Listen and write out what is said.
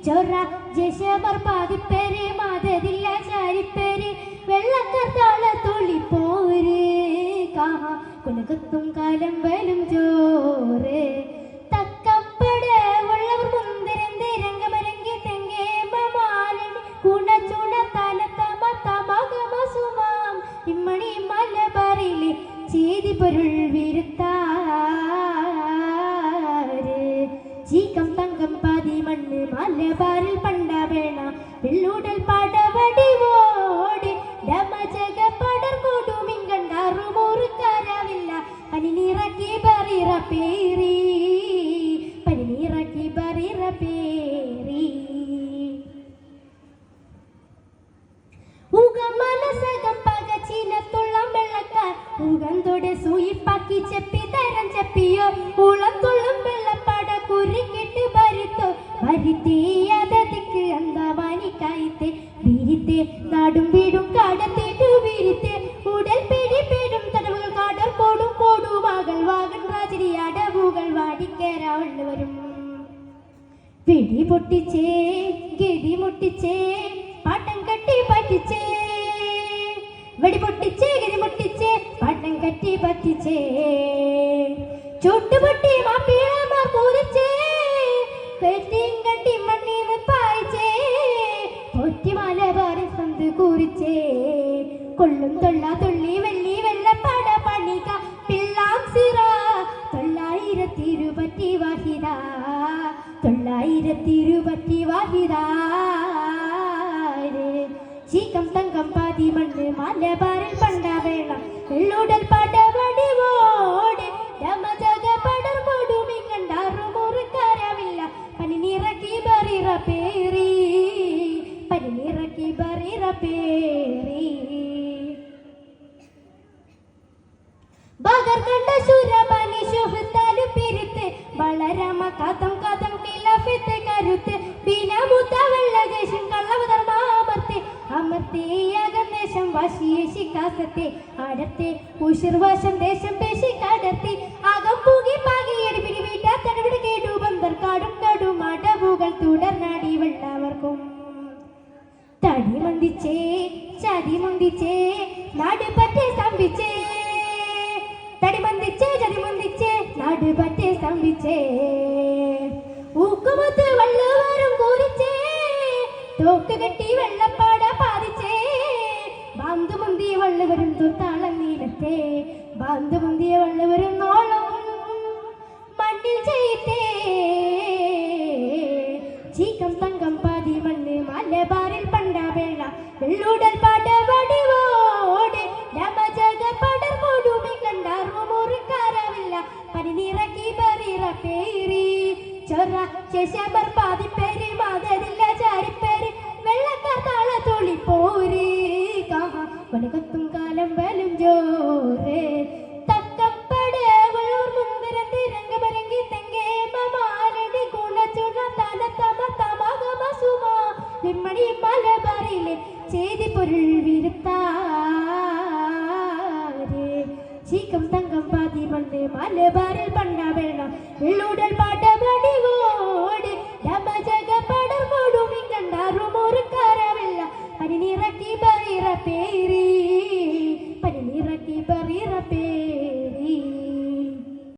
ചൊറ ജശബർ പാതിപ്പേര് മാതതില്ല ചാരിപ്പേര് വെള്ളക്കത്താള തുള്ളിപ്പോര് കാഹ കുലകത്തും കാലം വലും ചോറ് തക്കപ്പട ഉള്ളവർ മുന്തിരന്ത് രംഗമരങ്കി തെങ്ങേമാലൻ കുണച്ചുണ തല തമ തമകമ സുമാം ഇമ്മണി മലബാറിലെ ചേതി പൊരുൾ വിരുത്താര് ചീക്കം തങ്കം പാതി മണ്ണ് മലബാറിൽ പണ്ട വേണ വെള്ളൂടൽ പാടവടിവോട് ഡമജക പടർ കൊടുമിങ്കണ്ടാറുമൂറുക്കാരാവില്ല പനിനീറക്കി ബറിറ പേരി പനിനീറക്കി ബറിറ പേരി മനസകം പകച്ചീനത്തുള്ളം വെള്ളക്കാർ ഊകന്തോടെ സൂയിപ്പാക്കി ചെപ്പി തരം ചെപ്പിയോ ഉളത്തുള്ളും വെള്ളപ്പാട കുരുക്കിട്ട് ഭരിത്തോ ഭരിത്തേയതക്ക് അന്തമാനിക്കായിത്തെ വിരിത്തെ നാടും വീടും കാടത്തേറ്റു വിരിത്തെ ഉടൽ പിടി പേടും തടവുകൾ കാടർ കോടും കോടുമാകൾ വാഗൻ രാജരി അടവുകൾ വാടിക്കേറാവള്ളവരും പിടി പൊട്ടിച്ചേ ഗിടി മുട്ടിച്ചേ പാട്ടം കട്ടി പറ്റിച്ചേ വെടി പൊട്ടിച്ചേ ഗിരി മുട്ടിച്ചേ പാട്ടം കട്ടി പറ്റിച്ചേ ചുട്ടുപൊട്ടി മാപ്പിളമാർ പൂരിച്ചേ പെട്ടിയും കട്ടി മണ്ണീന്ന് പായിച്ചേ പൊറ്റി മലബാറിൽ സന്ത് കൂറിച്ചേ കൊള്ളും തൊള്ള തുള്ളി വെള്ളി വെള്ളപ്പാട പണിക പിള്ളാം സിറ 920 വാഹിദ 920 വാഹിദ ചീക്കം തങ്കം പാതി മണ്ണ് മലബാറിൽ പണ്ട വേണ വെള്ളൂടൽ പാടവടിവോട് രമജക പടർ കൊടുമിങ്കണ്ടാറുമുറുക്കാരാവില്ല പനിനീറക്കി ബറിറ പേരി പനിനീറക്കി ബറിറ പേരി ബഗർ കണ്ട ശൂരബാനി ശുഹത്താലു പിരിത്ത് ബളരമ കഥം കഥം കിലഫത്തെ കരുത്ത് ബിനമുത്ത വെള്ളദേശം കള്ളവധർമാമർത്തെ അമർത്തിയകദേശം വശിയെ ശിക്കാസത്തെ അടത്തെ ഉഷിർവശം ദേശം പേശി കടത്തി അകം പൂകി പാകിയടി പിടി വീട്ടാ തടവിട് കേടു ബന്ധർ കാടും കടും അടവുകൾ തുടർന്നാടി വെള്ളവർക്കും തടി മന്ദിച്ചേ ചതി മന്ദിച്ചേ നാട് പറ്റേ സ്തംഭിച്ചേ തടി മന്ദിച്ചേ ചതി മന്ദിച്ചേ നാട് പറ്റേ സ്തംഭിച്ചേ ഊക്കുമത്ത് വള്ളുവരും കൂരിച്ചേ തോക്ക് കെട്ടി വെള്ളപ്പാട പാതിച്ചേ ബാന്തുമുന്തിയ വള്ളുവരും തുത്താളം നീലത്തെ ബാന്തുമുന്തിയ വള്ളുവരും നോളം മണ്ണിൽ ചെയ്തേ ചീക്കം തങ്കം പാതി മണ്ണ് മലബാറിൽ പണ്ട വേള വെള്ളൂടൽ പാടവടിവോട് രമജക പടർ കൊടുമിങ്കണ്ടാറുമുറുക്കാരാവില്ല പനിനീറക്കി ബറിറ പേരി ചൊറ ശശബർ പാതിപ്പേര് മാതരില്ല ചാരിപ്പേര് വെള്ളക്കാത്താള തുള്ളിപ്പോര് കാഹ വടകത്തും കാലം വലും ജോറ് തക്കപ്പട ഉള്ളൂർ മുന്തിരന്ത് രംഗമരങ്കി തെങ്ങേമാലടി കുണച്ചുണ തല തമ തമകമ സുമാ നിമ്മണി മലബാറിലെ ചേതി പൊരുൾ വിരുത്താര് ചീക്കം തങ്കം പാതി മണ്ണ് മലബാറിൽ പണ്ട വേണ വെള്ളൂടൽ പാടവടിവോട് രമജക പടർ കൊടുമിങ്കണ്ടാറുമുറുക്കാരാവില്ല പനിനീറക്കി ബറിറ പേരി പനിനീറക്കി ബറിറ പേരി